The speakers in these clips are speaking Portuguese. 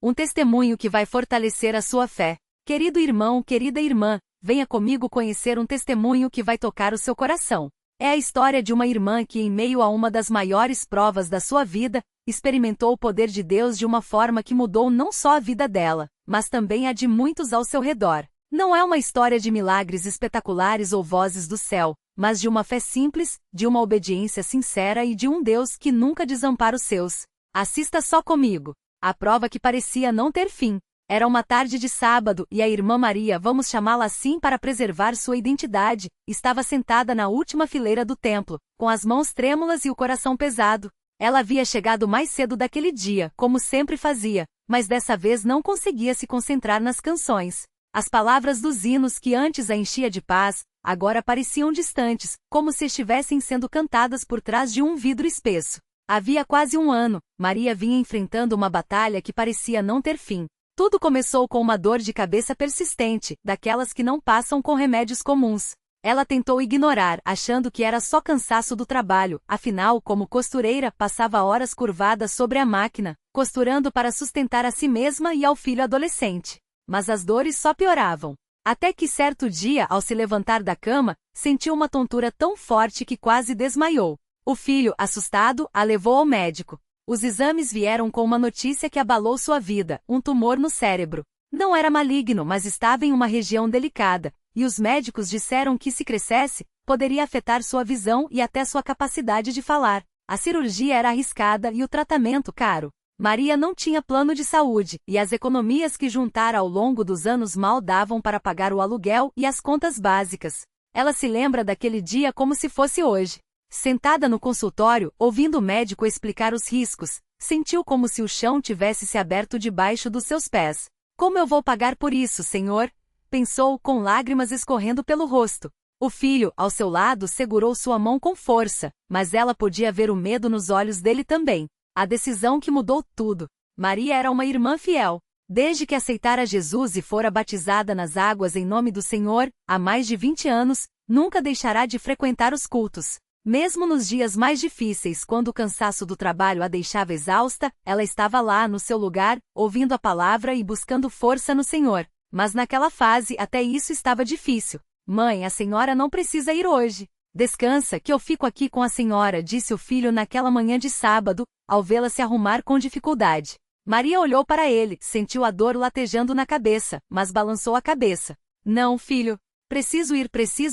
um testemunho que vai fortalecer a sua fé. Querido irmão, querida irmã, venha comigo conhecer um testemunho que vai tocar o seu coração. É a história de uma irmã que, em meio a uma das maiores provas da sua vida, experimentou o poder de Deus de uma forma que mudou não só a vida dela, mas também a de muitos ao seu redor. Não é uma história de milagres espetaculares ou vozes do céu, mas de uma fé simples, de uma obediência sincera e de um Deus que nunca desampara os seus. Assista só comigo. A prova que parecia não ter fim. Era uma tarde de sábado e a irmã Maria, vamos chamá-la assim para preservar sua identidade, estava sentada na última fileira do templo, com as mãos trêmulas e o coração pesado. Ela havia chegado mais cedo daquele dia, como sempre fazia, mas dessa vez não conseguia se concentrar nas canções. As palavras dos hinos que antes a enchia de paz, agora pareciam distantes, como se estivessem sendo cantadas por trás de um vidro espesso. Havia quase um ano, Maria vinha enfrentando uma batalha que parecia não ter fim. Tudo começou com uma dor de cabeça persistente, daquelas que não passam com remédios comuns. Ela tentou ignorar, achando que era só cansaço do trabalho, afinal, como costureira, passava horas curvada sobre a máquina, costurando para sustentar a si mesma e ao filho adolescente. Mas as dores só pioravam. Até que certo dia, ao se levantar da cama, sentiu uma tontura tão forte que quase desmaiou. O filho, assustado, a levou ao médico. Os exames vieram com uma notícia que abalou sua vida, um tumor no cérebro. Não era maligno, mas estava em uma região delicada, e os médicos disseram que se crescesse, poderia afetar sua visão e até sua capacidade de falar. A cirurgia era arriscada e o tratamento caro. Maria não tinha plano de saúde, e as economias que juntara ao longo dos anos mal davam para pagar o aluguel e as contas básicas. Ela se lembra daquele dia como se fosse hoje. Sentada no consultório, ouvindo o médico explicar os riscos, sentiu como se o chão tivesse se aberto debaixo dos seus pés. Como eu vou pagar por isso, Senhor? Pensou, com lágrimas escorrendo pelo rosto. O filho, ao seu lado, segurou sua mão com força, mas ela podia ver o medo nos olhos dele também. A decisão que mudou tudo. Maria era uma irmã fiel. Desde que aceitara Jesus e fora batizada nas águas em nome do Senhor, há mais de 20 anos, nunca deixará de frequentar os cultos. Mesmo nos dias mais difíceis, quando o cansaço do trabalho a deixava exausta, ela estava lá no seu lugar, ouvindo a palavra e buscando força no Senhor. Mas naquela fase até isso estava difícil. Mãe, a senhora não precisa ir hoje. Descansa, que eu fico aqui com a senhora, disse o filho naquela manhã de sábado, ao vê-la se arrumar com dificuldade. Maria olhou para ele, sentiu a dor latejando na cabeça, mas balançou a cabeça. Não, filho. Preciso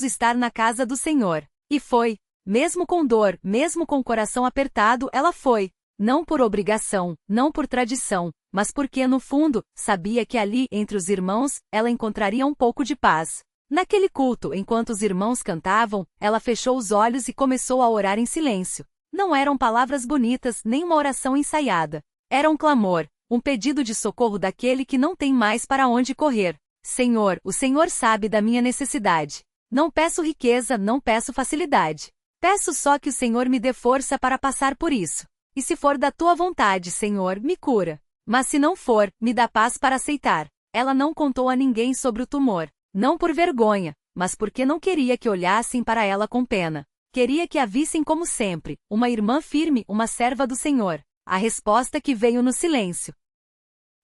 estar na casa do Senhor. E foi. Mesmo com dor, mesmo com o coração apertado, ela foi. Não por obrigação, não por tradição, mas porque, no fundo, sabia que ali, entre os irmãos, ela encontraria um pouco de paz. Naquele culto, enquanto os irmãos cantavam, ela fechou os olhos e começou a orar em silêncio. Não eram palavras bonitas, nem uma oração ensaiada. Era um clamor, um pedido de socorro daquele que não tem mais para onde correr. Senhor, o Senhor sabe da minha necessidade. Não peço riqueza, não peço facilidade. Peço só que o Senhor me dê força para passar por isso. E se for da tua vontade, Senhor, me cura. Mas se não for, me dá paz para aceitar. Ela não contou a ninguém sobre o tumor. Não por vergonha, mas porque não queria que olhassem para ela com pena. Queria que a vissem como sempre, uma irmã firme, uma serva do Senhor. A resposta que veio no silêncio.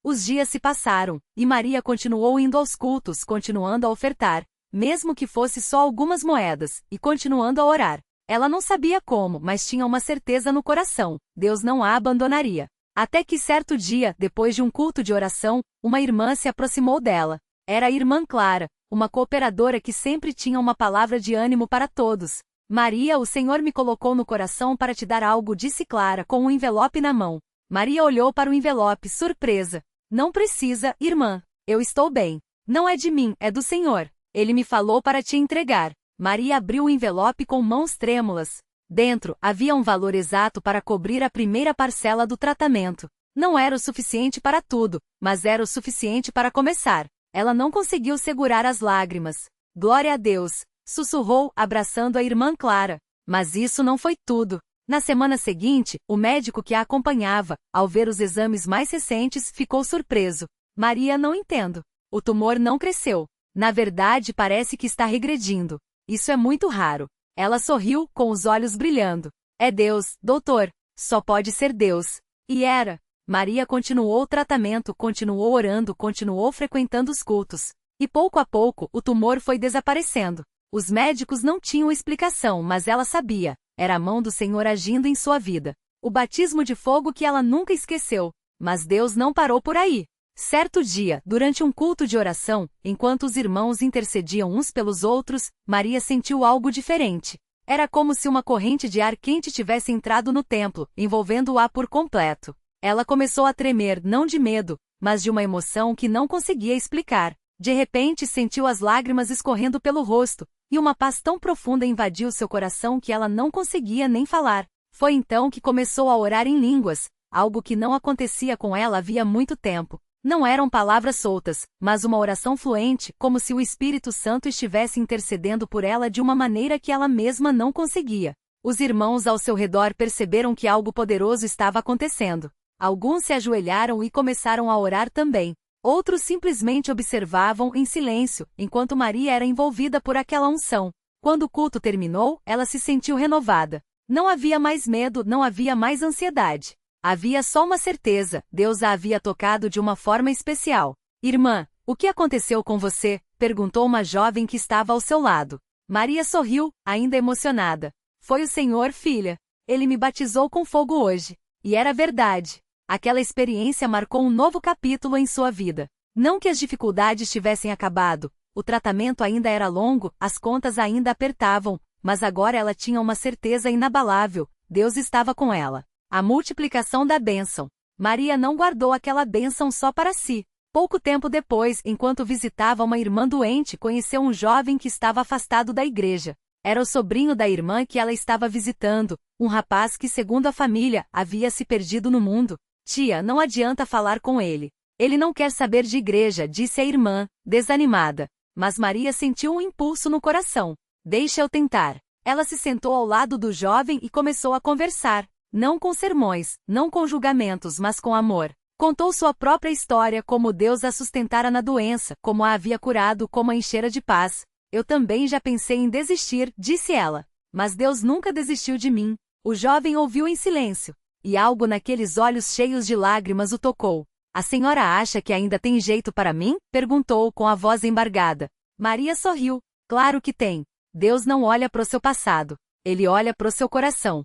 Os dias se passaram, e Maria continuou indo aos cultos, continuando a ofertar, mesmo que fosse só algumas moedas, e continuando a orar. Ela não sabia como, mas tinha uma certeza no coração: Deus não a abandonaria. Até que certo dia, depois de um culto de oração, uma irmã se aproximou dela. Era a irmã Clara, uma cooperadora que sempre tinha uma palavra de ânimo para todos. Maria, o Senhor me colocou no coração para te dar algo, disse Clara, com um envelope na mão. Maria olhou para o envelope, surpresa. Não precisa, irmã. Eu estou bem. Não é de mim, é do Senhor. Ele me falou para te entregar. Maria abriu o envelope com mãos trêmulas. Dentro, havia um valor exato para cobrir a primeira parcela do tratamento. Não era o suficiente para tudo, mas era o suficiente para começar. Ela não conseguiu segurar as lágrimas. Glória a Deus! Sussurrou, abraçando a irmã Clara. Mas isso não foi tudo. Na semana seguinte, o médico que a acompanhava, ao ver os exames mais recentes, ficou surpreso. Maria, não entendo. O tumor não cresceu. Na verdade, parece que está regredindo. Isso é muito raro. Ela sorriu, com os olhos brilhando. É Deus, doutor. Só pode ser Deus. E era. Maria continuou o tratamento, continuou orando, continuou frequentando os cultos. E pouco a pouco, o tumor foi desaparecendo. Os médicos não tinham explicação, mas ela sabia. Era a mão do Senhor agindo em sua vida. O batismo de fogo que ela nunca esqueceu. Mas Deus não parou por aí. Certo dia, durante um culto de oração, enquanto os irmãos intercediam uns pelos outros, Maria sentiu algo diferente. Era como se uma corrente de ar quente tivesse entrado no templo, envolvendo-a por completo. Ela começou a tremer, não de medo, mas de uma emoção que não conseguia explicar. De repente sentiu as lágrimas escorrendo pelo rosto, e uma paz tão profunda invadiu seu coração que ela não conseguia nem falar. Foi então que começou a orar em línguas, algo que não acontecia com ela havia muito tempo. Não eram palavras soltas, mas uma oração fluente, como se o Espírito Santo estivesse intercedendo por ela de uma maneira que ela mesma não conseguia. Os irmãos ao seu redor perceberam que algo poderoso estava acontecendo. Alguns se ajoelharam e começaram a orar também. Outros simplesmente observavam em silêncio, enquanto Maria era envolvida por aquela unção. Quando o culto terminou, ela se sentiu renovada. Não havia mais medo, não havia mais ansiedade. Havia só uma certeza, Deus a havia tocado de uma forma especial. Irmã, o que aconteceu com você? Perguntou uma jovem que estava ao seu lado. Maria sorriu, ainda emocionada. Foi o Senhor, filha. Ele me batizou com fogo hoje. E era verdade. Aquela experiência marcou um novo capítulo em sua vida. Não que as dificuldades tivessem acabado, o tratamento ainda era longo, as contas ainda apertavam, mas agora ela tinha uma certeza inabalável, Deus estava com ela. A multiplicação da bênção. Maria não guardou aquela bênção só para si. Pouco tempo depois, enquanto visitava uma irmã doente, conheceu um jovem que estava afastado da igreja. Era o sobrinho da irmã que ela estava visitando, um rapaz que, segundo a família, havia se perdido no mundo. Tia, não adianta falar com ele. Ele não quer saber de igreja, disse a irmã, desanimada. Mas Maria sentiu um impulso no coração. Deixa eu tentar. Ela se sentou ao lado do jovem e começou a conversar. Não com sermões, não com julgamentos, mas com amor. Contou sua própria história, como Deus a sustentara na doença, como a havia curado, como a enchera de paz. Eu também já pensei em desistir, disse ela. Mas Deus nunca desistiu de mim. O jovem ouviu em silêncio. E algo naqueles olhos cheios de lágrimas o tocou. A senhora acha que ainda tem jeito para mim? Perguntou com a voz embargada. Maria sorriu. Claro que tem. Deus não olha para o seu passado. Ele olha para o seu coração.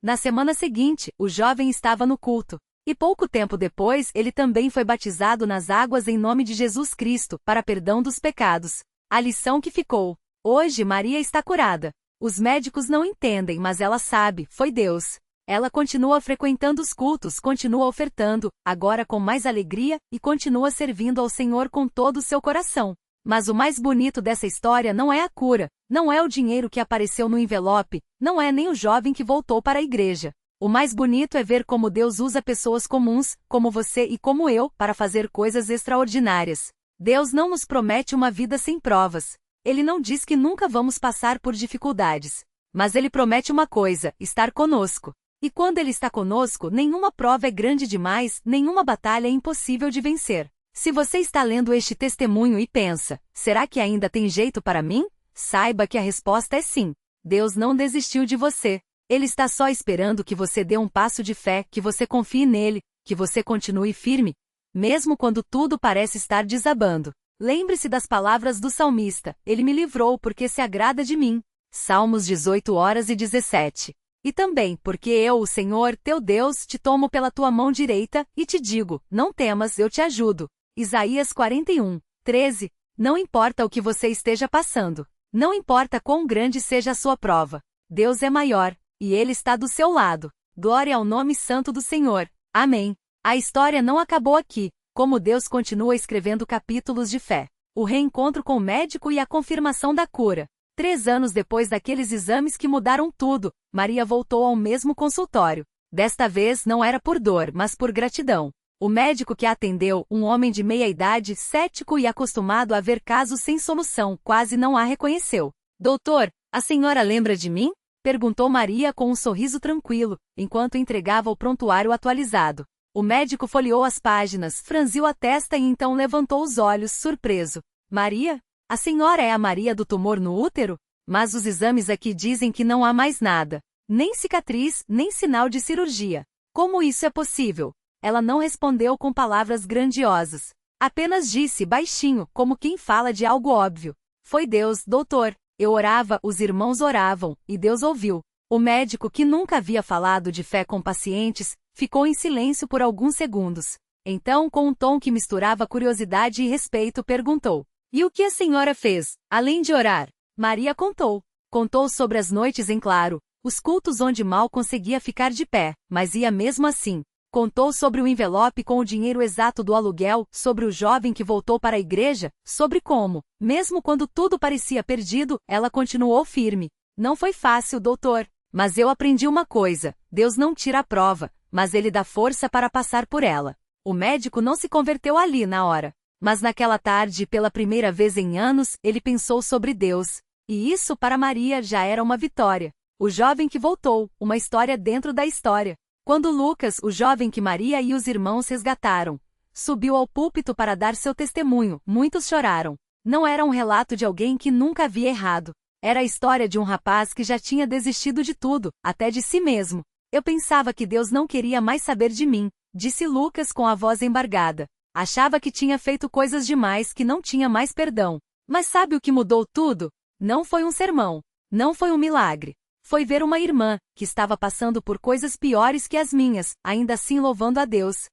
Na semana seguinte, o jovem estava no culto. E pouco tempo depois, ele também foi batizado nas águas em nome de Jesus Cristo, para perdão dos pecados. A lição que ficou. Hoje Maria está curada. Os médicos não entendem, mas ela sabe, foi Deus. Ela continua frequentando os cultos, continua ofertando, agora com mais alegria, e continua servindo ao Senhor com todo o seu coração. Mas o mais bonito dessa história não é a cura, não é o dinheiro que apareceu no envelope, não é nem o jovem que voltou para a igreja. O mais bonito é ver como Deus usa pessoas comuns, como você e como eu, para fazer coisas extraordinárias. Deus não nos promete uma vida sem provas. Ele não diz que nunca vamos passar por dificuldades. Mas Ele promete uma coisa, estar conosco. E quando Ele está conosco, nenhuma prova é grande demais, nenhuma batalha é impossível de vencer. Se você está lendo este testemunho e pensa, será que ainda tem jeito para mim? Saiba que a resposta é sim. Deus não desistiu de você. Ele está só esperando que você dê um passo de fé, que você confie nele, que você continue firme, mesmo quando tudo parece estar desabando. Lembre-se das palavras do salmista, ele me livrou porque se agrada de mim. Salmos 18:17. E também, porque eu, o Senhor, teu Deus, te tomo pela tua mão direita, e te digo, não temas, eu te ajudo. Isaías 41:13. Não importa o que você esteja passando. Não importa quão grande seja a sua prova. Deus é maior, e Ele está do seu lado. Glória ao nome santo do Senhor. Amém. A história não acabou aqui, como Deus continua escrevendo capítulos de fé. O reencontro com o médico e a confirmação da cura. 3 anos depois daqueles exames que mudaram tudo, Maria voltou ao mesmo consultório. Desta vez não era por dor, mas por gratidão. O médico que a atendeu, um homem de meia idade, cético e acostumado a ver casos sem solução, quase não a reconheceu. Doutor, a senhora lembra de mim? Perguntou Maria com um sorriso tranquilo, enquanto entregava o prontuário atualizado. O médico folheou as páginas, franziu a testa e então levantou os olhos, surpreso. Maria? A senhora é a Maria do tumor no útero? Mas os exames aqui dizem que não há mais nada. Nem cicatriz, nem sinal de cirurgia. Como isso é possível? Ela não respondeu com palavras grandiosas. Apenas disse baixinho, como quem fala de algo óbvio. Foi Deus, doutor. Eu orava, os irmãos oravam, e Deus ouviu. O médico, que nunca havia falado de fé com pacientes, ficou em silêncio por alguns segundos. Então, com um tom que misturava curiosidade e respeito, perguntou: "E o que a senhora fez, além de orar?" Maria contou. Contou sobre as noites em claro, os cultos onde mal conseguia ficar de pé, mas ia mesmo assim. Contou sobre o envelope com o dinheiro exato do aluguel, sobre o jovem que voltou para a igreja, sobre como, mesmo quando tudo parecia perdido, ela continuou firme. "Não foi fácil, doutor. Mas eu aprendi uma coisa: Deus não tira a prova, mas Ele dá força para passar por ela." O médico não se converteu ali na hora. Mas naquela tarde, pela primeira vez em anos, ele pensou sobre Deus. E isso para Maria já era uma vitória. O jovem que voltou, uma história dentro da história. Quando Lucas, o jovem que Maria e os irmãos resgataram, subiu ao púlpito para dar seu testemunho, muitos choraram. Não era um relato de alguém que nunca havia errado. Era a história de um rapaz que já tinha desistido de tudo, até de si mesmo. "Eu pensava que Deus não queria mais saber de mim", disse Lucas com a voz embargada. "Achava que tinha feito coisas demais, que não tinha mais perdão. Mas sabe o que mudou tudo? Não foi um sermão. Não foi um milagre. Foi ver uma irmã, que estava passando por coisas piores que as minhas, ainda assim louvando a Deus."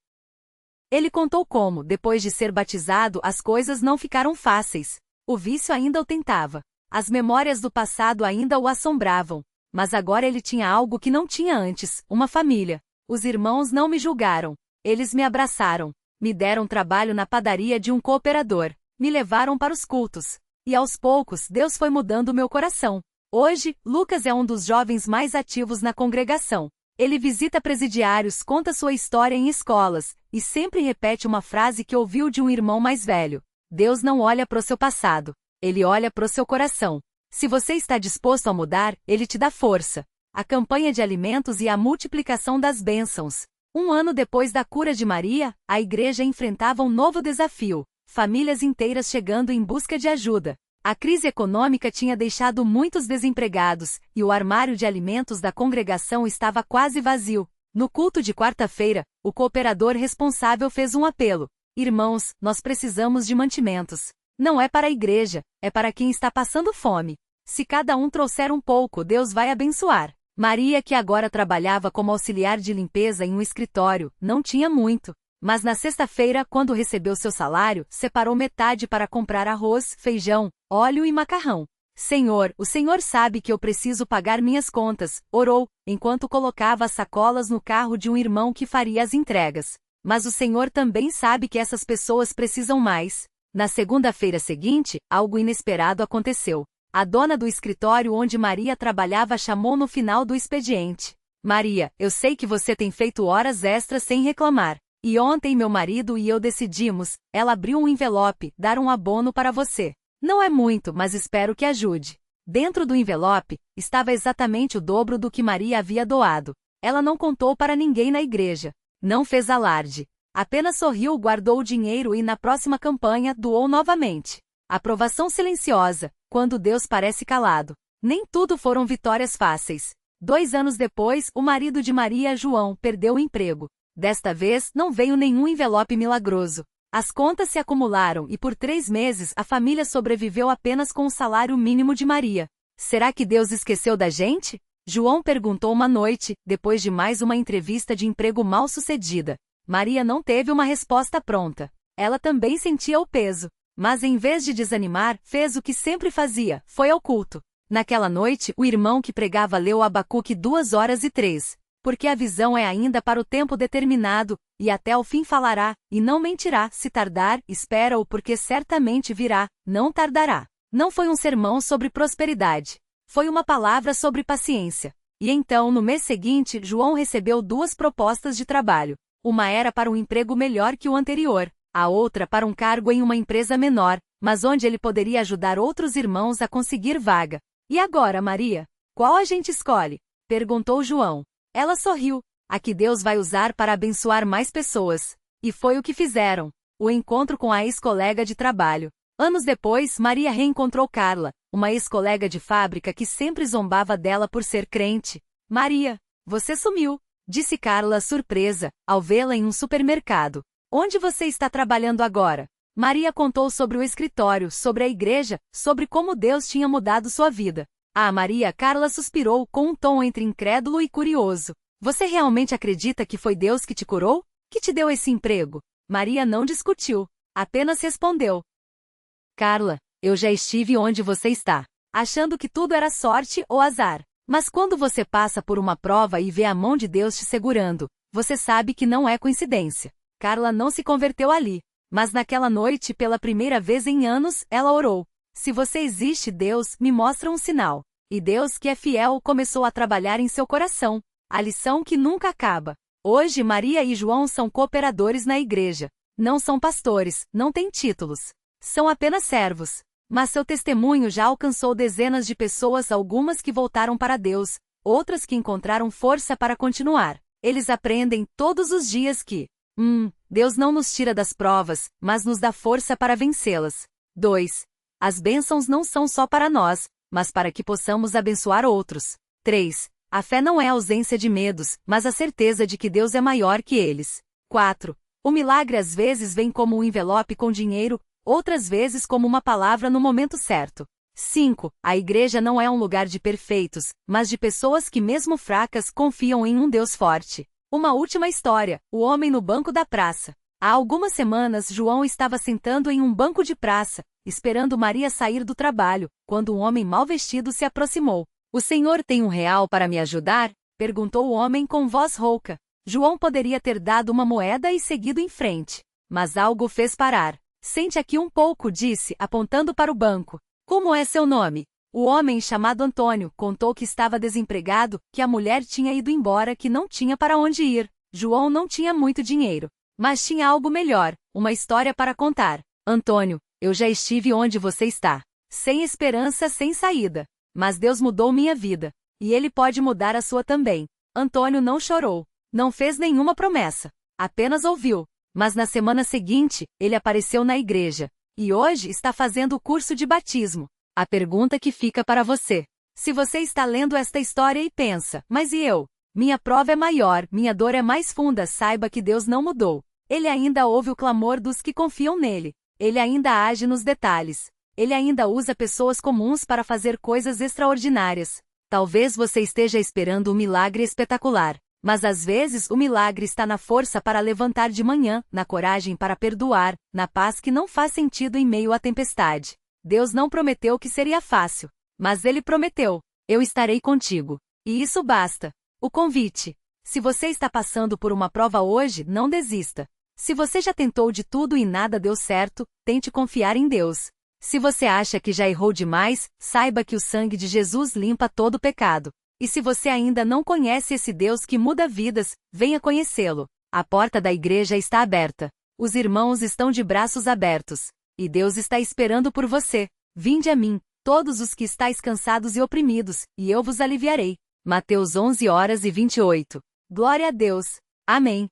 Ele contou como, depois de ser batizado, as coisas não ficaram fáceis. O vício ainda o tentava. As memórias do passado ainda o assombravam. Mas agora ele tinha algo que não tinha antes: uma família. Os irmãos não me julgaram. Eles me abraçaram. Me deram trabalho na padaria de um cooperador. Me levaram para os cultos. E aos poucos, Deus foi mudando meu coração. Hoje, Lucas é um dos jovens mais ativos na congregação. Ele visita presidiários, conta sua história em escolas, e sempre repete uma frase que ouviu de um irmão mais velho: "Deus não olha para o seu passado. Ele olha para o seu coração. Se você está disposto a mudar, Ele te dá força." A campanha de alimentos e a multiplicação das bênçãos. Um ano depois da cura de Maria, a igreja enfrentava um novo desafio: famílias inteiras chegando em busca de ajuda. A crise econômica tinha deixado muitos desempregados, e o armário de alimentos da congregação estava quase vazio. No culto de quarta-feira, o cooperador responsável fez um apelo: "Irmãos, nós precisamos de mantimentos. Não é para a igreja, é para quem está passando fome. Se cada um trouxer um pouco, Deus vai abençoar." Maria, que agora trabalhava como auxiliar de limpeza em um escritório, não tinha muito. Mas na sexta-feira, quando recebeu seu salário, separou metade para comprar arroz, feijão, óleo e macarrão. "Senhor, o Senhor sabe que eu preciso pagar minhas contas", orou, enquanto colocava as sacolas no carro de um irmão que faria as entregas. "Mas o Senhor também sabe que essas pessoas precisam mais." Na segunda-feira seguinte, algo inesperado aconteceu. A dona do escritório onde Maria trabalhava chamou no final do expediente: "Maria, eu sei que você tem feito horas extras sem reclamar. E ontem meu marido e eu decidimos," ela abriu um envelope, "dar um abono para você. Não é muito, mas espero que ajude." Dentro do envelope, estava exatamente o dobro do que Maria havia doado. Ela não contou para ninguém na igreja. Não fez alarde. Apenas sorriu, guardou o dinheiro e na próxima campanha doou novamente. Aprovação silenciosa, quando Deus parece calado. Nem tudo foram vitórias fáceis. 2 anos depois, o marido de Maria, João, perdeu o emprego. Desta vez, não veio nenhum envelope milagroso. As contas se acumularam e por 3 meses a família sobreviveu apenas com o salário mínimo de Maria. "Será que Deus esqueceu da gente?" João perguntou uma noite, depois de mais uma entrevista de emprego mal sucedida. Maria não teve uma resposta pronta. Ela também sentia o peso. Mas em vez de desanimar, fez o que sempre fazia: foi ao culto. Naquela noite, o irmão que pregava leu Abacuque 2 horas e 3. "Porque a visão é ainda para o tempo determinado, e até o fim falará, e não mentirá. Se tardar, espera-o, porque certamente virá, não tardará." Não foi um sermão sobre prosperidade. Foi uma palavra sobre paciência. E então, no mês seguinte, João recebeu 2 propostas de trabalho. Uma era para um emprego melhor que o anterior, a outra para um cargo em uma empresa menor, mas onde ele poderia ajudar outros irmãos a conseguir vaga. "E agora, Maria? Qual a gente escolhe?" perguntou João. Ela sorriu: "A que Deus vai usar para abençoar mais pessoas." E foi o que fizeram. O encontro com a ex-colega de trabalho. Anos depois, Maria reencontrou Carla, uma ex-colega de fábrica que sempre zombava dela por ser crente. "Maria, você sumiu." disse Carla surpresa, ao vê-la em um supermercado. Onde você está trabalhando agora? Maria contou sobre o escritório, sobre a igreja, sobre como Deus tinha mudado sua vida. Ah, Maria, Carla suspirou com um tom entre incrédulo e curioso. Você realmente acredita que foi Deus que te curou? Que te deu esse emprego? Maria não discutiu, apenas respondeu. Carla, eu já estive onde você está, achando que tudo era sorte ou azar. Mas quando você passa por uma prova e vê a mão de Deus te segurando, você sabe que não é coincidência. Carla não se converteu ali, mas naquela noite, pela primeira vez em anos, ela orou. Se você existe, Deus, me mostra um sinal. E Deus, que é fiel, começou a trabalhar em seu coração. A lição que nunca acaba. Hoje, Maria e João são cooperadores na igreja. Não são pastores, não têm títulos. São apenas servos. Mas seu testemunho já alcançou dezenas de pessoas, algumas que voltaram para Deus, outras que encontraram força para continuar. Eles aprendem todos os dias que Deus não nos tira das provas, mas nos dá força para vencê-las. 2. As bênçãos não são só para nós, mas para que possamos abençoar outros. 3. A fé não é a ausência de medos, mas a certeza de que Deus é maior que eles. 4. O milagre às vezes vem como um envelope com dinheiro, outras vezes como uma palavra no momento certo. 5. A igreja não é um lugar de perfeitos, mas de pessoas que mesmo fracas confiam em um Deus forte. Uma última história, o homem no banco da praça. Há algumas semanas João estava sentando em um banco de praça, esperando Maria sair do trabalho, quando um homem mal vestido se aproximou. O senhor tem R$ 1 para me ajudar? Perguntou o homem com voz rouca. João poderia ter dado uma moeda e seguido em frente. Mas algo o fez parar. Sente aqui um pouco, disse, apontando para o banco. Como é seu nome? O homem, chamado Antônio, contou que estava desempregado, que a mulher tinha ido embora, que não tinha para onde ir. João não tinha muito dinheiro, mas tinha algo melhor, uma história para contar. Antônio, eu já estive onde você está. Sem esperança, sem saída. Mas Deus mudou minha vida. E Ele pode mudar a sua também. Antônio não chorou. Não fez nenhuma promessa. Apenas ouviu. Mas na semana seguinte, ele apareceu na igreja. E hoje está fazendo o curso de batismo. A pergunta que fica para você. Se você está lendo esta história e pensa, mas e eu? Minha prova é maior, minha dor é mais funda, saiba que Deus não mudou. Ele ainda ouve o clamor dos que confiam nele. Ele ainda age nos detalhes. Ele ainda usa pessoas comuns para fazer coisas extraordinárias. Talvez você esteja esperando um milagre espetacular. Mas às vezes o milagre está na força para levantar de manhã, na coragem para perdoar, na paz que não faz sentido em meio à tempestade. Deus não prometeu que seria fácil. Mas Ele prometeu: eu estarei contigo. E isso basta. O convite. Se você está passando por uma prova hoje, não desista. Se você já tentou de tudo e nada deu certo, tente confiar em Deus. Se você acha que já errou demais, saiba que o sangue de Jesus limpa todo pecado. E se você ainda não conhece esse Deus que muda vidas, venha conhecê-lo. A porta da igreja está aberta. Os irmãos estão de braços abertos. E Deus está esperando por você. Vinde a mim, todos os que estáis cansados e oprimidos, e eu vos aliviarei. Mateus 11:28. Glória a Deus. Amém.